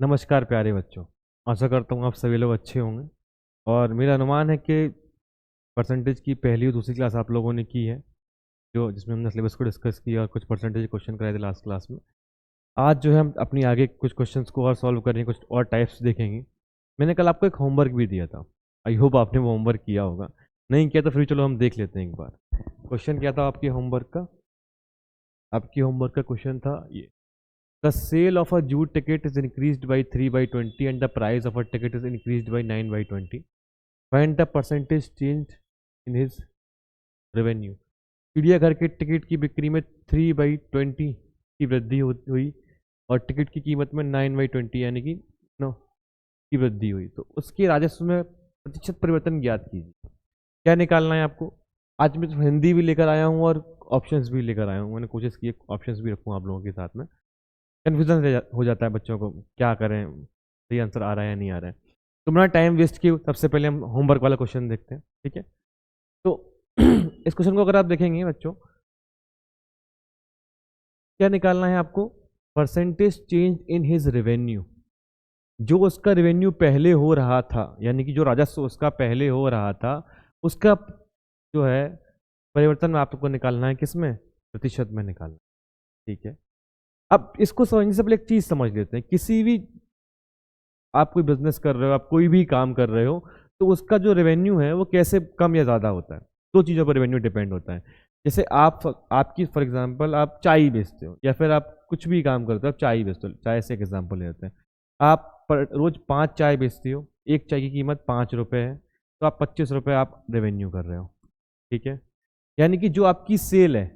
नमस्कार प्यारे बच्चों। आशा करता हूँ आप सभी लोग अच्छे होंगे और मेरा अनुमान है कि परसेंटेज की पहली और दूसरी क्लास आप लोगों ने की है, जो जिसमें हमने सिलेबस को डिस्कस किया और कुछ परसेंटेज क्वेश्चन कराए थे लास्ट क्लास में। आज जो है हम अपनी आगे कुछ क्वेश्चंस को और सॉल्व करेंगे, कुछ और टाइप्स देखेंगे। मैंने कल आपको एक होमवर्क भी दिया था, आई होप आपने वो होमवर्क किया होगा। नहीं किया तो फिर चलो हम देख लेते हैं एक बार। क्वेश्चन क्या था आपके होमवर्क का? आपकी होमवर्क का क्वेश्चन था ये: The sale of a jute ticket is increased by 3/20 and the price of a ticket is increased by 9/20. Find the percentage change in his revenue. चिड़ियाघर के टिकट की बिक्री में 3/20 की वृद्धि हुई और टिकट की कीमत में 9/20 यानी कि 9 की वृद्धि हुई, तो उसके राजस्व में प्रतिशत परिवर्तन ज्ञात कीजिए। क्या निकालना है आपको? आज मैं हिंदी भी लेकर आया हूँ और ऑप्शंस भी लेकर आया हूँ। मैंने कोशिश की ऑप्शंस भी रखूँ आप लोगों के साथ में। कन्फ्यूजन हो जाता है बच्चों को, क्या करें, सही आंसर आ रहा है या नहीं आ रहा है। तो मेरा टाइम वेस्ट किए सबसे पहले हम होमवर्क वाला क्वेश्चन देखते हैं, ठीक है? तो इस क्वेश्चन को अगर आप देखेंगे बच्चों, क्या निकालना है आपको? Percentage change in his revenue. जो उसका रेवेन्यू पहले हो रहा था, यानी कि जो राजस्व उसका पहले हो रहा था, उसका जो है परिवर्तन में आपको निकालना है किसमें? प्रतिशत में निकालना, ठीक है? अब इसको समझने से पहले एक चीज समझ लेते हैं। किसी भी आप कोई बिजनेस कर रहे हो, आप कोई भी काम कर रहे हो, तो उसका जो रेवेन्यू है वो कैसे कम या ज़्यादा होता है। दो चीज़ों पर रेवेन्यू डिपेंड होता है। जैसे आपकी फॉर एग्जांपल आप चाय बेचते हो या फिर आप कुछ भी काम करते हो, आप चाय बेचते हो, चाय से एक एग्जांपल लेते हैं। आप रोज 5 चाय बेचते हो, एक चाय की कीमत 5 रुपये है, तो आप 25 रुपये आप रेवेन्यू कर रहे हो, ठीक है? यानी कि जो आपकी सेल है,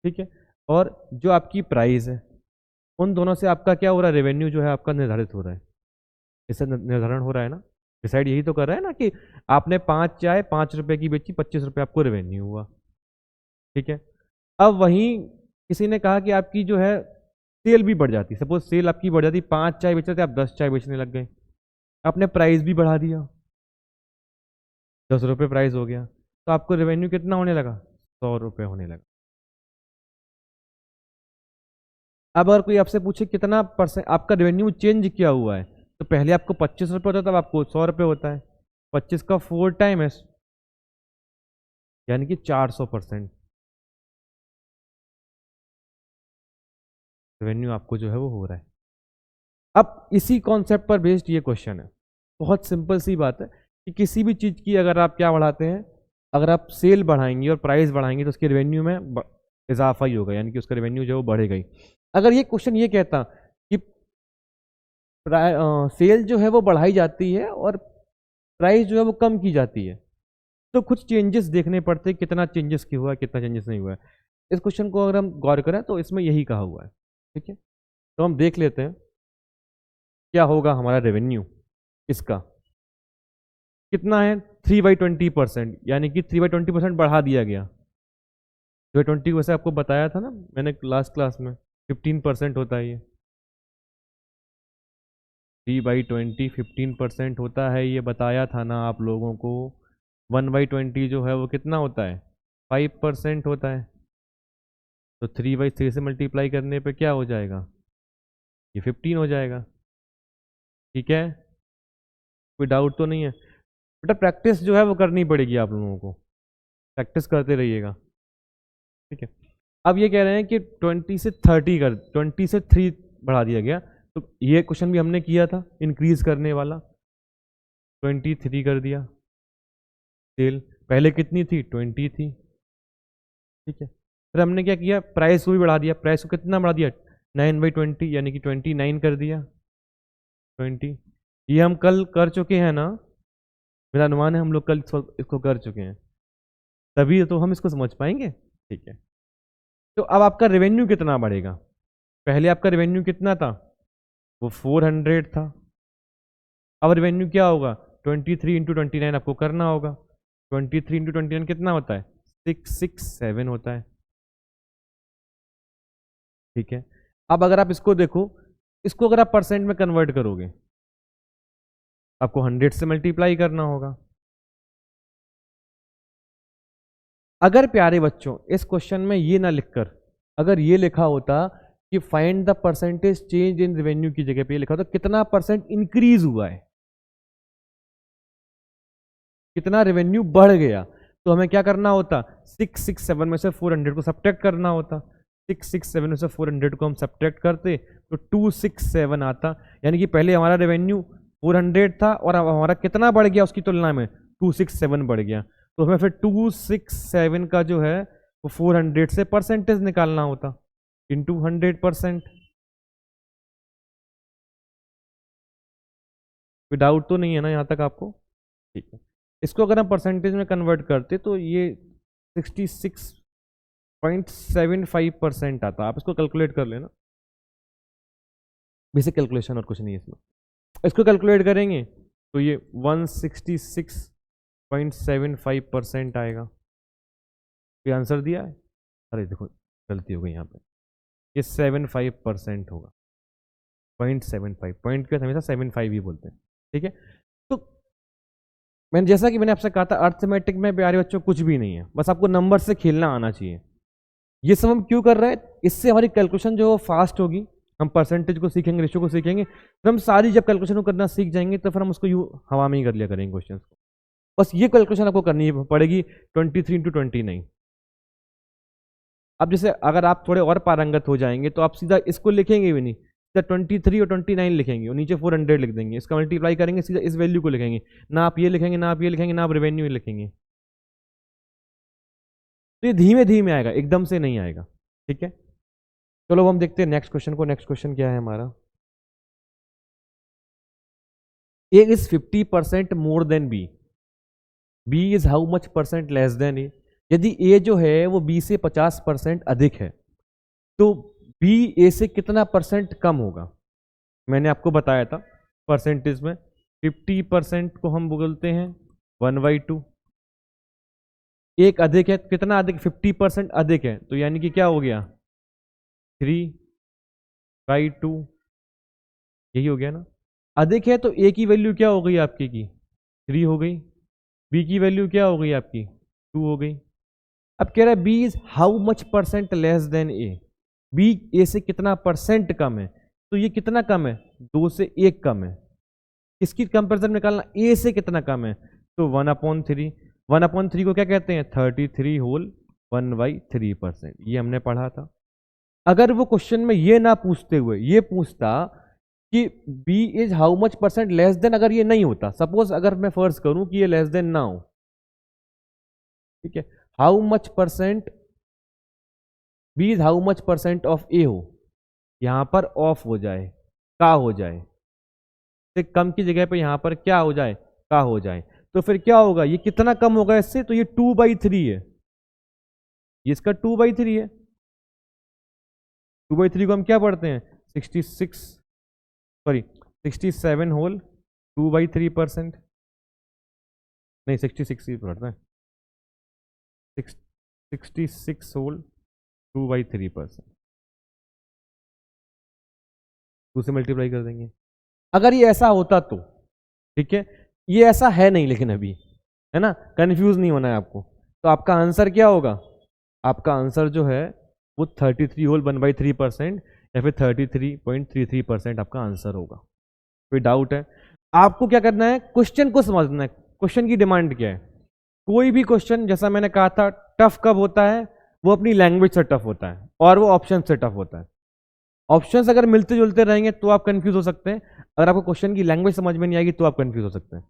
ठीक है, और जो आपकी प्राइस है, उन दोनों से आपका क्या हो रहा है? रेवेन्यू जो है आपका निर्धारित हो रहा है। इससे निर्धारण हो रहा है ना, डिसाइड यही तो कर रहा है ना कि आपने 5 चाय 5 रुपए की बेची, 25 रुपये आपको रेवेन्यू हुआ, ठीक है? अब वहीं किसी ने कहा कि आपकी जो है सेल भी बढ़ जाती, सपोज सेल आपकी बढ़ जाती, 5 चाय बेच रहे थे आप 10 चाय बेचने लग गए, आपने प्राइस भी बढ़ा दिया, 10 रुपये प्राइस हो गया, तो आपको रेवेन्यू कितना होने लगा? 100 रुपये होने लगा। अब अगर कोई आपसे पूछे कितना परसेंट आपका रेवेन्यू चेंज किया हुआ है, तो पहले आपको 25 रुपये होता था, तब आपको 100 रुपये होता है। 25 का 4 टाइम है, यानी कि 400% रेवेन्यू आपको जो है वो हो रहा है। अब इसी कॉन्सेप्ट पर बेस्ड ये क्वेश्चन है। बहुत सिंपल सी बात है कि किसी भी चीज़ की अगर आप क्या बढ़ाते हैं, अगर आप सेल बढ़ाएंगे और प्राइस बढ़ाएंगे तो उसके रेवेन्यू में इजाफा ही होगा, यानी कि उसका रेवेन्यू जो है वो बढ़ेगा ही। अगर ये क्वेश्चन ये कहता कि सेल जो है वो बढ़ाई जाती है और प्राइस जो है वो कम की जाती है, तो कुछ चेंजेस देखने पड़ते हैं, कितना चेंजेस हुआ है, कितना चेंजेस नहीं हुआ है। इस क्वेश्चन को अगर हम गौर करें तो इसमें यही कहा हुआ है, ठीक है? तो हम देख लेते हैं क्या होगा हमारा रेवेन्यू। इसका कितना है? 3/20%, यानी कि 3/20% बढ़ा दिया गया। 3/20 वैसे आपको बताया था ना मैंने लास्ट क्लास में, 15% होता है ये। 3/20 15% होता है, ये बताया था ना आप लोगों को। 1/20 जो है वो कितना होता है? 5% होता है। तो 3/3 से मल्टीप्लाई करने पे क्या हो जाएगा? ये 15 हो जाएगा, ठीक है? कोई डाउट तो नहीं है? बेटा प्रैक्टिस जो है वो करनी पड़ेगी आप लोगों को, प्रैक्टिस करते रहिएगा, ठीक है? अब ये कह रहे हैं कि 20 से 3 बढ़ा दिया गया, तो ये क्वेश्चन भी हमने किया था इंक्रीज करने वाला। 23 कर दिया सेल, पहले कितनी थी? 20 थी, ठीक है? फिर हमने क्या किया? प्राइस को भी बढ़ा दिया, प्राइस को कितना बढ़ा दिया? 9/20, यानी कि 29 कर दिया, 20। ये हम कल कर चुके हैं ना, मेरा अनुमान है हम लोग कल इसको कर चुके हैं, तभी तो हम इसको समझ पाएंगे, ठीक है? तो अब आपका रेवेन्यू कितना बढ़ेगा? पहले आपका रेवेन्यू कितना था? वो 400 था। अब रेवेन्यू क्या होगा? 23 × 29 आपको करना होगा। 23 × 29 कितना होता है? 667 होता है, ठीक है? अब अगर आप इसको देखो, इसको अगर आप परसेंट में कन्वर्ट करोगे, आपको 100 से मल्टीप्लाई करना होगा। अगर प्यारे बच्चों इस क्वेश्चन में ये ना लिखकर अगर ये लिखा होता कि find the percentage change in revenue की जगह पे ये लिखा होता कितना परसेंट इंक्रीज हुआ है, कितना रेवेन्यू बढ़ गया। तो हमें क्या करना होता, 667 में से 400 को सब्ट्रैक्ट करना होता। 667 में से 400 को हम सब्ट्रैक्ट करते तो 267 आता, यानी कि पहले हमारा रेवेन्यू 400 था और अब हमारा कितना बढ़ गया उसकी तुलना में, 267 बढ़ गया। तो हमें फिर 267 का जो है वो 400 से परसेंटेज निकालना होता इंटू 100%। कोई डाउट तो नहीं है ना यहाँ तक आपको? ठीक है, इसको अगर हम परसेंटेज में कन्वर्ट करते तो ये 66.75% आता। आप इसको कैलकुलेट कर लेना, बेसिक कैलकुलेशन और कुछ नहीं है इसमें। इसको कैलकुलेट करेंगे तो ये 166.75% आएगा। ये आंसर दिया है, अरे देखो गलती हो गई यहाँ पे, ये 75% होगा। 0.75 पॉइंट के हमेशा 75 ही बोलते हैं, ठीक है। तो मैंने जैसा कि मैंने आपसे कहा था अर्थमेटिक में प्यारे बच्चों कुछ भी नहीं है, बस आपको नंबर से खेलना आना चाहिए। ये सब हम क्यों कर रहे हैं, इससे हमारी कैलकुलेशन जो फास्ट होगी, हम परसेंटेज को सीखेंगे, रेशियो को सीखेंगे, फिर हम सारी जब कैलकुलेशन को करना सीख जाएंगे तो फिर हम उसको यूँ हवा में ही कर लिया करेंगे क्वेश्चन को। बस ये कैलकुलेशन आपको करनी पड़ेगी 23 इंटू 29। अब जैसे अगर आप थोड़े और पारंगत हो जाएंगे तो आप सीधा इसको लिखेंगे भी नहीं, सीधा 23 और 29 लिखेंगे और नीचे 400 लिख देंगे, इसका मल्टीप्लाई करेंगे, सीधा इस वैल्यू को लिखेंगे, ना आप ये लिखेंगे ना आप ये लिखेंगे ना आप रेवेन्यू लिखेंगे। तो ये धीमे धीमे आएगा, एकदम से नहीं आएगा, ठीक है। चलो हम देखते हैं नेक्स्ट क्वेश्चन को। नेक्स्ट क्वेश्चन क्या है हमारा, A is 50% more than B, B is how much percent less than A. यदि ए जो है वो बी से 50% अधिक है तो बी ए से कितना परसेंट कम होगा। मैंने आपको बताया था परसेंटेज में 50% को हम बोलते हैं 1/2। एक अधिक है, कितना अधिक, 50% अधिक है, तो यानी कि क्या हो गया 3/2, यही हो गया ना। अधिक है तो ए की वैल्यू क्या हो गई आपकी की 3 हो गई, बी की वैल्यू क्या हो गई आपकी 2 हो गई। अब कह रहा है B is how much percent less than A, B A से कितना परसेंट कम है, तो ये कितना कम है 2 से 1 कम है। किसकी कंपेरिजन निकालना, ए से कितना कम है, तो 1/3। 1/3 को क्या कहते हैं 33 होल 1/3%, ये हमने पढ़ा था। अगर वो क्वेश्चन में ये ना पूछते हुए ये पूछता कि B is how much percent less than, अगर ये नहीं होता, सपोज अगर मैं फर्ज करूं कि ये लेस देन ना हो, ठीक है, how much percent B is how much percent of A हो, यहां पर ऑफ हो जाए, का हो जाए, तो कम की जगह पे यहां पर क्या हो जाए, का हो जाए, तो फिर क्या होगा, ये कितना कम होगा इससे, तो ये 2/3 है, ये इसका 2/3 है। 2/3 को हम क्या पढ़ते हैं 67 होल 2/3%, नहीं 66 ही पढ़ते हैं, 66 होल 2/3%, 2 से मल्टीप्लाई कर देंगे। अगर ये ऐसा होता तो ठीक है, ये ऐसा है नहीं लेकिन अभी, है ना, कंफ्यूज नहीं होना है आपको। तो आपका आंसर क्या होगा, आपका आंसर जो है वो 33 होल 1/3% या फिर 33.33% आपका आंसर होगा। कोई डाउट है? आपको क्या करना है, क्वेश्चन को समझना है, क्वेश्चन की डिमांड क्या है। कोई भी क्वेश्चन जैसा मैंने कहा था टफ कब होता है, वो अपनी लैंग्वेज से टफ होता है और वो ऑप्शन से टफ होता है। ऑप्शंस अगर मिलते जुलते रहेंगे तो आप कंफ्यूज हो सकते हैं, अगर आपको क्वेश्चन की लैंग्वेज समझ में नहीं आएगी तो आप कंफ्यूज हो सकते हैं।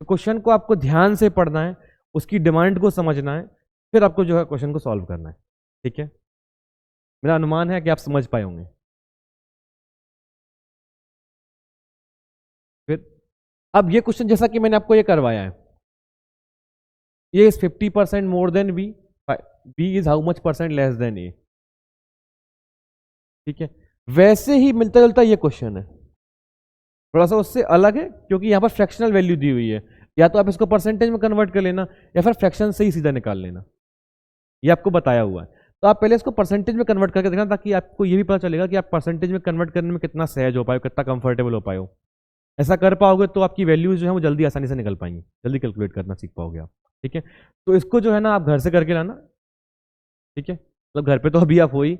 तो क्वेश्चन को आपको ध्यान से पढ़ना है, उसकी डिमांड को समझना है, फिर आपको जो है क्वेश्चन को सॉल्व करना है, ठीक है। मेरा अनुमान है कि आप समझ पाए होंगे। फिर अब ये क्वेश्चन जैसा कि मैंने आपको ये करवाया है, ये is 50% more than B, B is how much percent less than A, ठीक है। वैसे ही मिलता जुलता ये क्वेश्चन है, थोड़ा सा उससे अलग है क्योंकि यहाँ पर फ्रैक्शनल वैल्यू दी हुई है, या तो आप इसको परसेंटेज में कन्वर्ट कर लेना या फिर फ्रैक्शन से ही सीधा निकाल लेना, ये आपको बताया हुआ है। तो आप पहले इसको परसेंटेज में कन्वर्ट करके देखना ताकि आपको ये भी पता चलेगा कि आप परसेंटेज में कन्वर्ट करने में कितना सहज हो पाए, कितना कंफर्टेबल हो पाए हो। ऐसा कर पाओगे तो आपकी वैल्यूज जो है वो जल्दी आसानी से निकल पाएंगी, जल्दी कैलकुलेट करना सीख पाओगे आप, ठीक है। तो इसको जो है ना आप घर से करके लाना, ठीक है, मतलब घर पे तो अभी आप हो ही,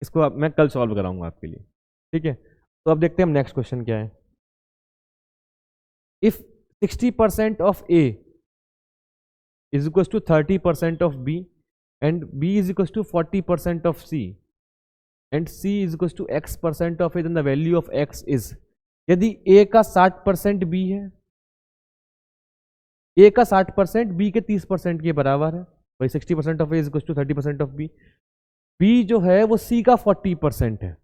इसको मैं कल सॉल्व कराऊंगा आपके लिए, ठीक है। तो अब देखते हैं हम नेक्स्ट क्वेश्चन क्या है। If 60% of A is equals to 30% of B and B is equals to 40% of C and C is equals to X% of A, then the value of X is, यदि A का 60% B है, A का 60% B के 30% के बराबर है, भाई 60% of A is equals to 30% of B, B जो है वो C का 40% है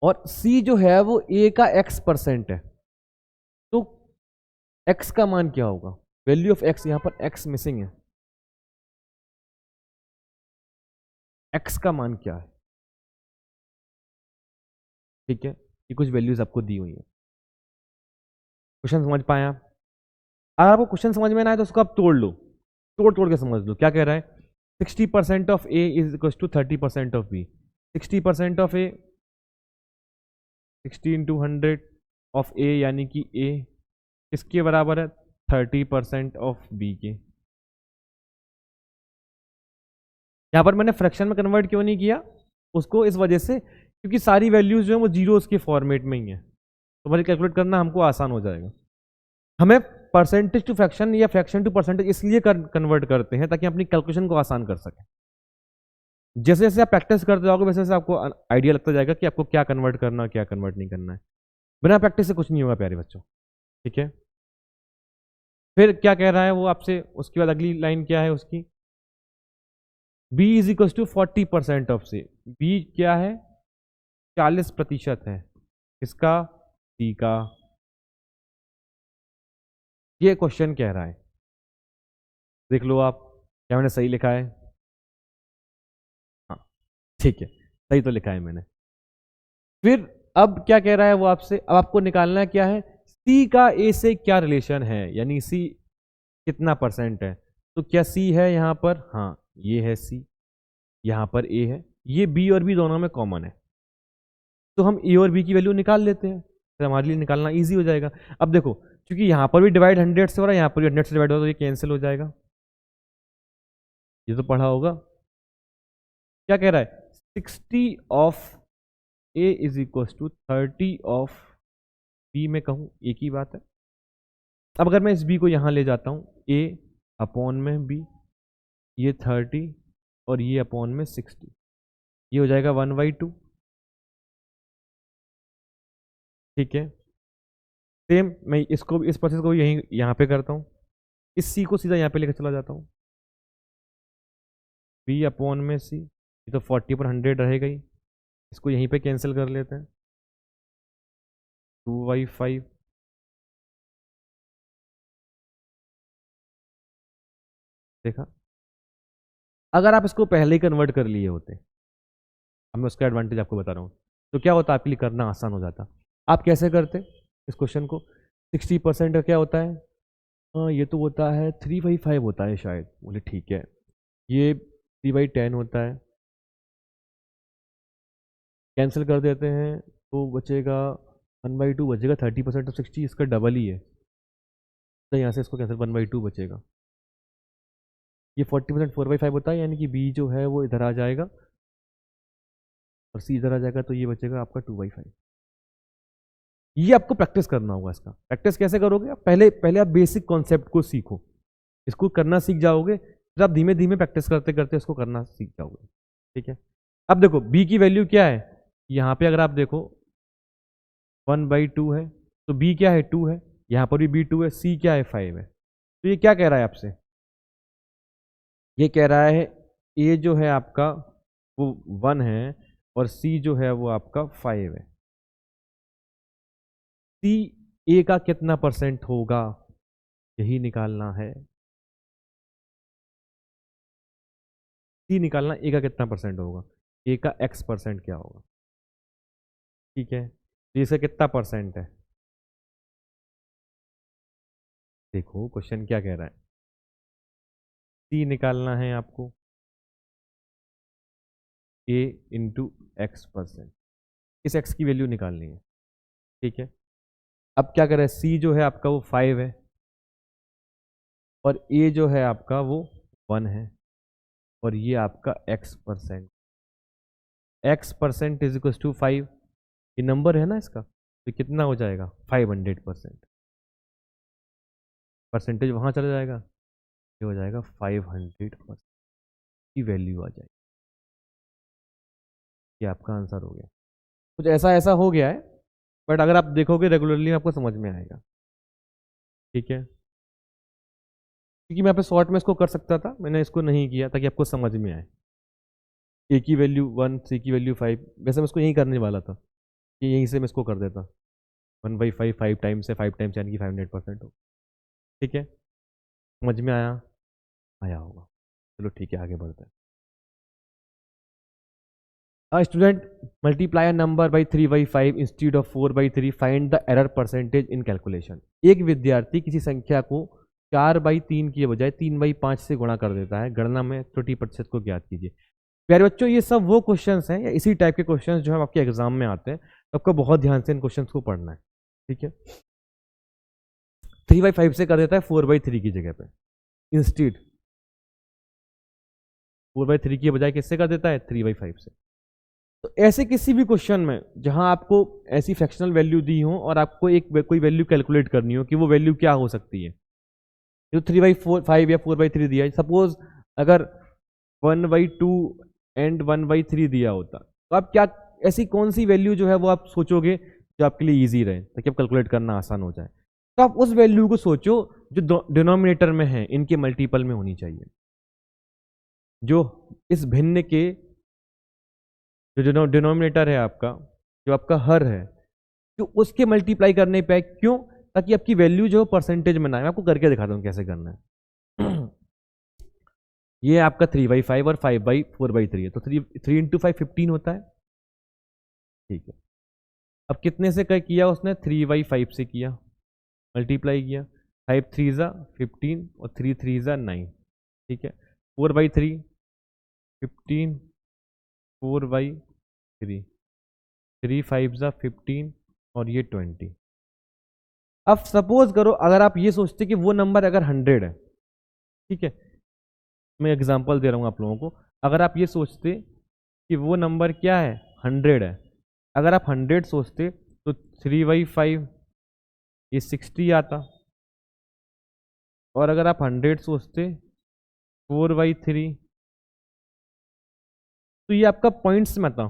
और C जो है वो A का X% है, तो X का मान क्या होगा? वैल्यू ऑफ X, यहां पर X मिसिंग है, X का मान क्या है? ठीक है, ये कुछ वैल्यूज आपको दी हुई है। क्वेश्चन समझ पाए आप? अगर आपको क्वेश्चन समझ में ना आए तो उसको आप तोड़ लो, तोड़ तोड़ के समझ लो। क्या कह रहा है? 60% of A is equal to 30% of B. 60% of A 60 into 100 of A, यानी कि ए किसके बराबर है? 30% ऑफ बी के। यहां पर मैंने फ्रैक्शन में कन्वर्ट क्यों नहीं किया उसको? इस वजह से क्योंकि सारी वैल्यूज जो है वो जीरोस के फॉर्मेट में ही है, तो भाई कैलकुलेट करना हमको आसान हो जाएगा। हमें परसेंटेज टू फ्रैक्शन या फ्रैक्शन टू परसेंटेज इसलिए कन्वर्ट करते हैं ताकि अपनी कैलकुलेशन को आसान कर सकें। जैसे जैसे आप प्रैक्टिस करते जाओगे वैसे वैसे आपको आइडिया लगता जाएगा कि आपको क्या कन्वर्ट करना है, क्या कन्वर्ट नहीं करना है। बिना प्रैक्टिस से कुछ नहीं होगा प्यारे बच्चों, ठीक है। फिर क्या कह रहा है वो आपसे, उसके बाद अगली लाइन क्या है उसकी? B is equal to 40% of C। B क्या है? 40% है, किसका? C का। ये क्वेश्चन कह रहा है, देख लो आप क्या मैंने सही लिखा है? हाँ ठीक है, सही तो लिखा है मैंने। फिर अब क्या कह रहा है वो आपसे? अब आपको निकालना है क्या है? C का A से क्या रिलेशन है, यानी C कितना परसेंट है। तो क्या C है यहाँ पर? हाँ ये है C, यहाँ पर A है, ये B और B दोनों में कॉमन है, तो हम A और B की वैल्यू निकाल लेते हैं, फिर हमारे लिए निकालना इजी हो जाएगा। अब देखो, क्योंकि यहाँ पर भी डिवाइड 100 से हो रहा है, यहाँ पर भी 100 से डिवाइड हो रहा है, तो ये कैंसिल हो जाएगा। ये तो पढ़ा होगा। क्या कह रहा है? 60 of A is equal to 30 of B में कहूँ एक ही बात है। अब अगर मैं इस B को यहाँ ले जाता हूँ, A अपॉन में B, ये 30 और ये अपॉन में 60, ये हो जाएगा 1/2, ठीक है। सेम मैं इसको इस प्रोसेस को यहीं यहाँ पे करता हूँ, इस C को सीधा यहाँ पे लेकर चला जाता हूँ, B अपॉन में C, ये तो 40/100 रहेगा ही, इसको यहीं पे कैंसिल कर लेते हैं, 2/5। देखा, अगर आप इसको पहले ही कन्वर्ट कर लिए होते, अब मैं उसका एडवांटेज आपको बता रहा हूँ, तो क्या होता, आपके लिए करना आसान हो जाता। आप कैसे करते इस क्वेश्चन को? 60% का क्या होता है? ये तो होता है 3/5 होता है शायद, बोले ठीक है, ये 3/10 होता है, कैंसिल कर देते हैं तो बचेगा 1/2 बचेगा। 30% ऑफ 60 इसका डबल ही है, तो यहाँ से इसको कैंसिल 1/2 बचेगा। ये 40% 4/5 होता है, यानी कि B जो है वो इधर आ जाएगा और C इधर आ जाएगा, तो ये बचेगा आपका 2/5। ये आपको प्रैक्टिस करना होगा। इसका प्रैक्टिस कैसे करोगे? आप पहले पहले आप बेसिक कॉन्सेप्ट को सीखो, इसको करना सीख जाओगे, फिर आप धीमे धीमे प्रैक्टिस करते करते इसको करना सीख जाओगे, ठीक है। अब देखो B की वैल्यू क्या है, यहाँ पे अगर आप देखो 1/2 है, तो B क्या है? 2 है, यहाँ पर भी B 2 है, C क्या है? 5 है। तो ये क्या कह रहा है आपसे? ये कह रहा है A जो है आपका वो 1 है और C जो है वो आपका 5 है। C A का कितना परसेंट होगा, यही निकालना है। C निकालना A का कितना परसेंट होगा, A का X% क्या होगा, ठीक है। तो इसका कितना परसेंट है? देखो क्वेश्चन क्या कह रहा है, C निकालना है आपको A इंटू X%, इस X की वैल्यू निकालनी है, ठीक है। अब क्या कर रहा है? C जो है आपका वो 5 है और A जो है आपका वो 1 है और ये आपका X%। x% is equal to 5, ये नंबर है ना इसका, तो कितना हो जाएगा 500%, परसेंटेज वहाँ चला जाएगा, ये हो जाएगा 500% की वैल्यू आ जाएगी। ये आपका आंसर हो गया। कुछ ऐसा ऐसा हो गया है, बट अगर आप देखोगे रेगुलरली आपको समझ में आएगा। ठीक है, क्योंकि मैं यहाँ पे शॉर्ट में इसको कर सकता था, मैंने इसको नहीं किया ताकि आपको समझ में आए। ए की वैल्यू 1, सी की वैल्यू 5, वैसे मैं इसको यही करने वाला था कि यहीं से मैं इसको कर देता 1/5, 5 टाइम्स से 5 टाइम्स यानी कि 500% हो। ठीक है, समझ में आया? आया होगा। चलो ठीक है, आगे बढ़ते हैं। A student multiply a number by 3/5 instead of 4/3. Find the error percentage in calculation. एक विद्यार्थी किसी संख्या को 4/3 की बजाय 3/5 से गुणा कर देता है, गणना में त्रुटि प्रतिशत को ज्ञात कीजिए। प्यारे बच्चों, ये सब वो क्वेश्चंस हैं या इसी टाइप के क्वेश्चंस जो है आपके एग्जाम में आते हैं, तो आपको बहुत ध्यान से इन क्वेश्चंस को पढ़ना है। ठीक है, 3/5 से कर देता है 4/3 की जगह पे, इंस्टीड 4/3 की बजाय किससे कर देता है 3/5 से। तो ऐसे किसी भी क्वेश्चन में जहां आपको ऐसी फ्रैक्शनल वैल्यू दी हो और आपको एक कोई वैल्यू कैलकुलेट करनी हो कि वो वैल्यू क्या हो सकती है, जो 3/5 या 4/3 दिया है, सपोज अगर 1/2 एंड 1/3 दिया होता, तो आप क्या ऐसी कौन सी वैल्यू जो है वो आप सोचोगे जो आपके लिए ईजी रहे ताकि आप कैलकुलेट करना आसान हो जाए। तो आप उस वैल्यू को सोचो जो डिनोमिनेटर में है, इनके मल्टीपल में होनी चाहिए, जो इस भिन्न के जो डिनोमिनेटर है आपका, जो आपका हर है, जो उसके मल्टीप्लाई करने पे, क्यों? ताकि आपकी वैल्यू जो परसेंटेज में ना आए। मैं आपको करके दिखाता हूँ कैसे करना है। ये आपका 3/5 और 5/4/3 है, तो 3 इंटू 5 15 होता है। ठीक है, अब कितने से किया उसने? 3/5 से किया, मल्टीप्लाई किया, 5 3 ज़ा 15 और 3 3 ज़ा 9। ठीक है, 4/3 15, 4/3 3 5 ज़ा 15 और ये 20। अब सपोज करो अगर आप ये सोचते कि वो नंबर अगर 100 है, ठीक है, मैं एग्जांपल दे रहा हूँ आप लोगों को, अगर आप ये सोचते कि वो नंबर क्या है 100 है, अगर आप 100 सोचते तो 3/5 ये 60 आता, और अगर आप 100 सोचते 4/3 तो ये आपका पॉइंट्स में आता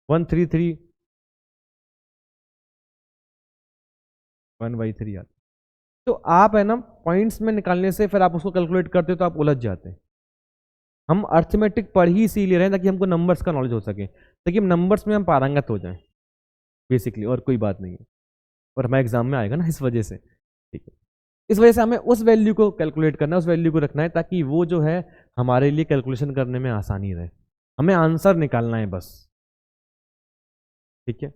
133 1/3 आता। तो आप है ना पॉइंट्स में निकालने से फिर आप उसको कैलकुलेट करते तो आप उलझ जाते हैं। हम अर्थमेटिक पढ़ ही इसीलिए रहे ताकि हमको नंबर्स का नॉलेज हो सके, ताकि हम नंबर्स में हम पारंगत हो जाएं बेसिकली, और कोई बात नहीं है। और हमारे एग्जाम में आएगा ना इस वजह से। ठीक है, इस वजह से हमें उस वैल्यू को कैलकुलेट करना है, उस वैल्यू को रखना है ताकि वो जो है हमारे लिए कैलकुलेशन करने में आसानी रहे, हमें आंसर निकालना है बस। ठीक है,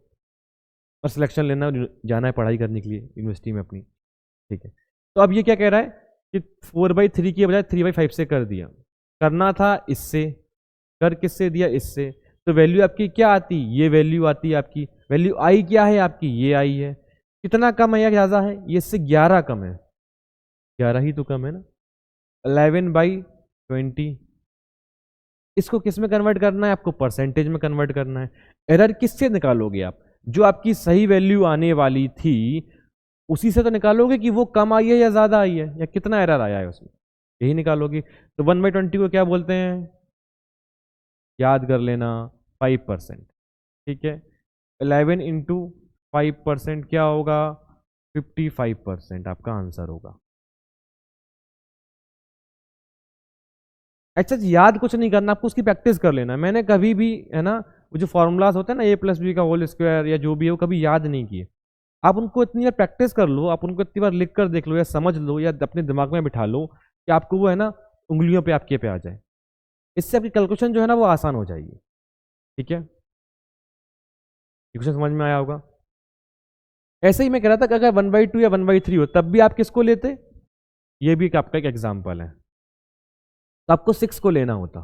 और सिलेक्शन लेना, जाना है पढ़ाई करने के लिए यूनिवर्सिटी में अपनी। ठीक है, तो अब ये क्या कह रहा है कि 4/3 की बजाय 3/5 से कर दिया, करना था इससे, कर किससे दिया? इससे। तो वैल्यू आपकी क्या आती? ये वैल्यू आती है आपकी। वैल्यू आई क्या है आपकी? ये आई है। कितना कम है या ज़्यादा है? ये इससे 11 कम है, 11 ही तो कम है ना। 11/20। इसको किस में कन्वर्ट करना है आपको? परसेंटेज में कन्वर्ट करना है। एरर किससे निकालोगे आप? जो आपकी सही वैल्यू आने वाली थी उसी से तो निकालोगे कि वो कम आई है या ज़्यादा आई है, या कितना एरर आया है उसमें, यही निकालोगे। तो 1/20 को क्या बोलते हैं? याद कर लेना, 5%। ठीक है, 11 इंटू 5% क्या होगा? 55% आपका आंसर होगा। अच्छा, याद कुछ नहीं करना, आपको उसकी प्रैक्टिस कर लेना। मैंने कभी भी है ना वो जो फॉर्मूलाज होते हैं ना a+b का होल स्क्वायर या जो भी है, वो कभी याद नहीं किए। आप उनको इतनी बार प्रैक्टिस कर लो, आप उनको इतनी बार लिख कर देख लो या समझ लो या अपने दिमाग में बिठा लो कि आपको वो है ना उंगलियों पे आपके पे आ जाए। इससे आपकी कैलकुलेशन जो है ना वो आसान हो जाएगी। ठीक है, क्वेश्चन समझ में आया होगा। ऐसे ही मैं कह रहा था कि अगर 1/2 या 1/3 हो तब भी आप किसको लेते? ये भी आपका एक एग्जाम्पल है। तो आपको 6 को लेना होता,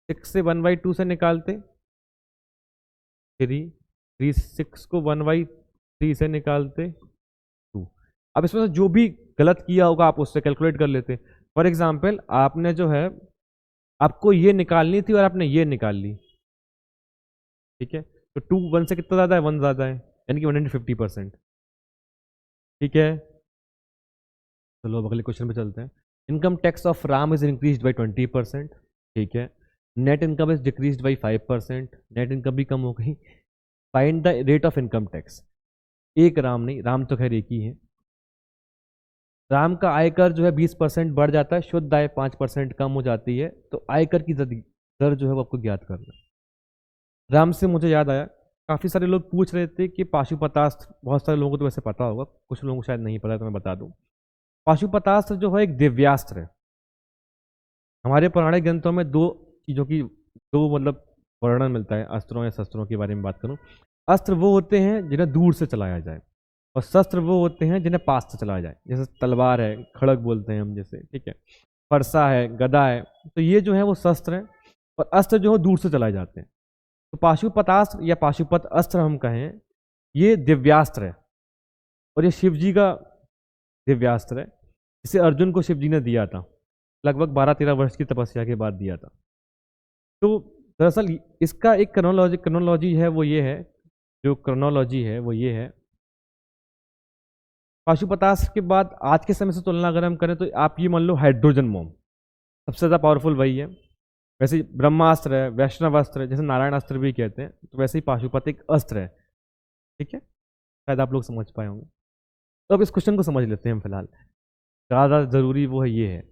6 से 1/2 से निकालते 3, 6 को 1/3 से निकालते 2। अब इसमें से जो भी गलत किया होगा आप उससे कैलकुलेट कर लेते। फॉर एग्जाम्पल आपने जो है आपको ये निकालनी थी और आपने ये निकाल ली, ठीक है। तो 2 1 से कितना ज़्यादा है, 1 ज़्यादा है, यानी कि 150%, ठीक है। चलो अब अगले क्वेश्चन पे चलते हैं। Income tax of Ram is increased by 20%, ठीक है। Net income is decreased by 5%, net income भी कम हो गई। Find the rate of income tax. एक राम नहीं, राम तो खैर एक ही है। राम का आयकर जो है 20% बढ़ जाता है, शुद्ध आय 5% कम हो जाती है, तो आयकर की दर जो है वो आपको ज्ञात करना है। राम से मुझे याद आया, काफ़ी सारे लोग पूछ रहे थे कि पाशुपतास्त्र, बहुत सारे लोगों को तो वैसे पता होगा, कुछ लोगों को शायद नहीं पता, तो मैं बता दूं। पाशुपतास्त्र जो है एक दिव्यास्त्र है। हमारे पौराणिक ग्रंथों में दो चीज़ों की, दो मतलब वर्णन मिलता है अस्त्रों या शस्त्रों के बारे में बात करूं। अस्त्र वो होते हैं जिन्हें दूर से चलाया जाए, और शस्त्र वो होते हैं जिन्हें पास से चलाया जाए, जैसे तलवार है, खड़ग बोलते हैं हम जैसे, ठीक है, फरसा है, गदा है। तो ये जो है वो शस्त्र हैं, और अस्त्र जो है दूर से चलाए जाते हैं। तो पाशुपतास्त्र या पाशुपत अस्त्र हम कहें, ये दिव्यास्त्र है, और ये शिव जी का दिव्यास्त्र है। इसे अर्जुन को शिव जी ने दिया था, लगभग 12-13 वर्ष की तपस्या के बाद दिया था। तो दरअसल इसका एक क्रोनोलॉजी है, वो ये है, जो क्रोनोलॉजी है वो ये है। पाशुपतास्त्र के बाद आज के समय से तुलना अगर हम करें तो आप ये मान लो हाइड्रोजन बम सबसे ज़्यादा पावरफुल वही है। वैसे ही ब्रह्मास्त्र है, वैष्णव अस्त्र है, जैसे नारायण अस्त्र भी कहते हैं, तो वैसे ही पाशुपत एक अस्त्र है, ठीक है। शायद आप लोग समझ पाए होंगे। तो अब इस क्वेश्चन को समझ लेते हैं हम फिलहाल। ज़्यादा ज़रूरी वो है, ये है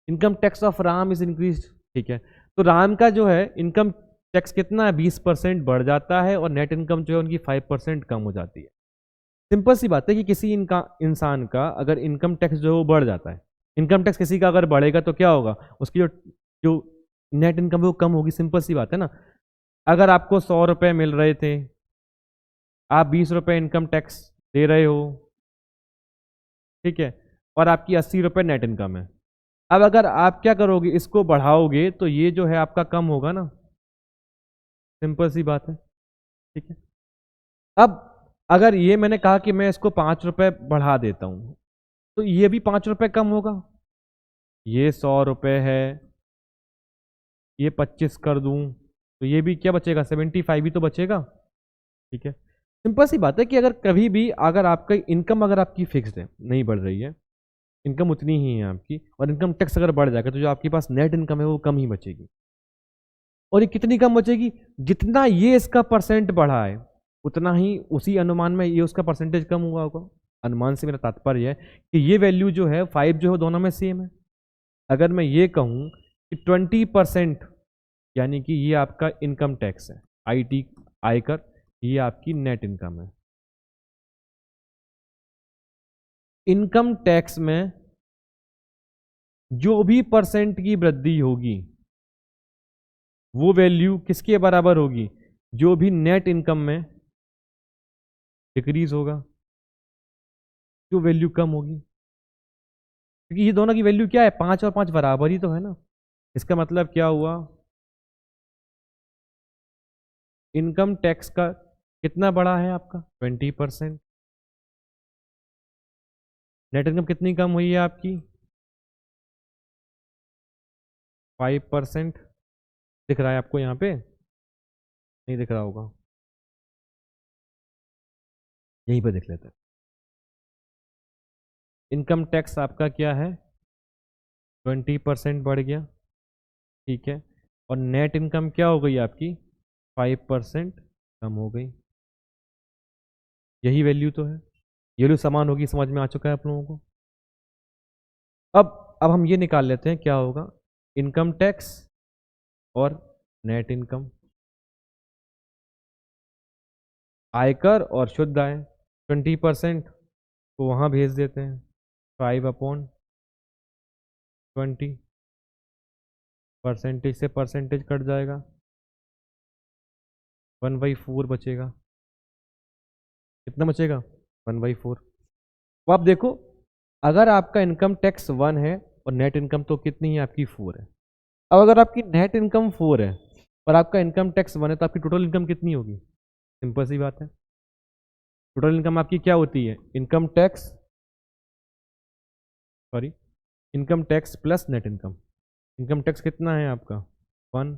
income tax of Ram is increase, ठीक है। तो राम का जो है इनकम टैक्स कितना है, 20% बढ़ जाता है, और नेट इनकम जो है उनकी 5% कम हो जाती है। सिंपल सी बात है कि किसी इंसान का अगर इनकम टैक्स जो है वो बढ़ जाता है, इनकम टैक्स किसी का अगर बढ़ेगा तो क्या होगा, उसकी जो जो नेट इनकम है वो कम होगी। सिंपल सी बात है ना। अगर आपको 100 रुपये मिल रहे थे, आप 20 रुपये इनकम टैक्स दे रहे हो, ठीक है, और आपकी 80 रुपये नेट इनकम है। अब अगर आप क्या करोगे, इसको बढ़ाओगे तो ये जो है आपका कम होगा ना, सिंपल सी बात है, ठीक है। अब अगर ये मैंने कहा कि मैं इसको 5 रुपये बढ़ा देता हूं, तो ये भी 5 रुपये कम होगा। ये 100 रुपये है, ये 25 कर दूं तो ये भी क्या बचेगा, 75 ही तो बचेगा, ठीक है। सिंपल सी बात है कि अगर कभी भी अगर आपका इनकम अगर आपकी फिक्स्ड है, नहीं बढ़ रही है, इनकम उतनी ही है आपकी, और इनकम टैक्स अगर बढ़ जाएगा तो जो आपके पास नेट इनकम है वो कम ही बचेगी। और ये कितनी कम बचेगी, जितना ये इसका परसेंट बढ़ा है उतना ही उसी अनुमान में ये उसका परसेंटेज कम हुआ होगा। अनुमान से मेरा तात्पर्य है कि ये वैल्यू जो है 5 जो है दोनों में सेम है। अगर मैं ये कहूँ कि 20%, यानी कि ये आपका इनकम टैक्स है, आयकर, ये आपकी नेट इनकम है। इनकम टैक्स में जो भी परसेंट की वृद्धि होगी वो वैल्यू किसके बराबर होगी, जो भी नेट इनकम में डिक्रीज होगा, जो वैल्यू कम होगी। क्योंकि ये दोनों की वैल्यू क्या है, 5 और 5 बराबर ही तो है ना। इसका मतलब क्या हुआ, इनकम टैक्स का कितना बड़ा है आपका, 20%। नेट इनकम कितनी कम हुई है आपकी, 5%। दिख रहा है आपको यहाँ पे, नहीं दिख रहा होगा, यहीं पे देख लेते हैं। इनकम टैक्स आपका क्या है, 20% बढ़ गया, ठीक है, और नेट इनकम क्या हो गई आपकी, 5% कम हो गई। यही वैल्यू तो है, ये वैल्यू समान होगी, समझ में आ चुका है आप लोगों को। अब हम ये निकाल लेते हैं क्या होगा, इनकम टैक्स और नेट इनकम, आयकर और शुद्ध आय। 20% को वहाँ भेज देते हैं, 5/20, परसेंटेज से परसेंटेज कट जाएगा, 1/4 बचेगा। कितना बचेगा, 1/4। तो आप देखो, अगर आपका इनकम टैक्स 1 है और नेट इनकम तो कितनी है आपकी, 4 है। अब अगर आपकी नेट इनकम 4 है और आपका इनकम टैक्स 1 है, तो आपकी टोटल इनकम कितनी होगी, सिंपल सी बात है। टोटल इनकम आपकी क्या होती है, income tax plus net income. Income tax कितना है आपका, 1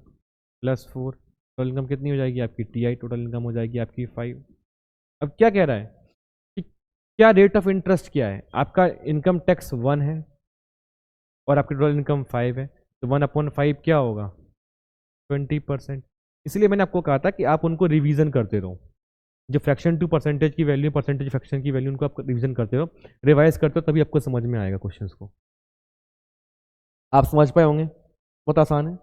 + 4, टोटल इनकम कितनी हो जाएगी आपकी TI, टोटल इनकम हो जाएगी आपकी 5। अब क्या कह रहा है कि क्या रेट ऑफ इंटरेस्ट क्या है, आपका इनकम टैक्स 1 है और आपकी टोटल इनकम 5 है, तो 1/5 क्या होगा, 20%। इसलिए मैंने आपको कहा था कि आप उनको रिवीजन करते रहो, जो फ्रैक्शन टू परसेंटेज की वैल्यू, परसेंटेज फ्रैक्शन की वैल्यू, उनको आप रिवीजन करते रहो, रिवाइज करते हो, तभी आपको समझ में आएगा क्वेश्चंस को। आप समझ पाए होंगे, बहुत आसान है।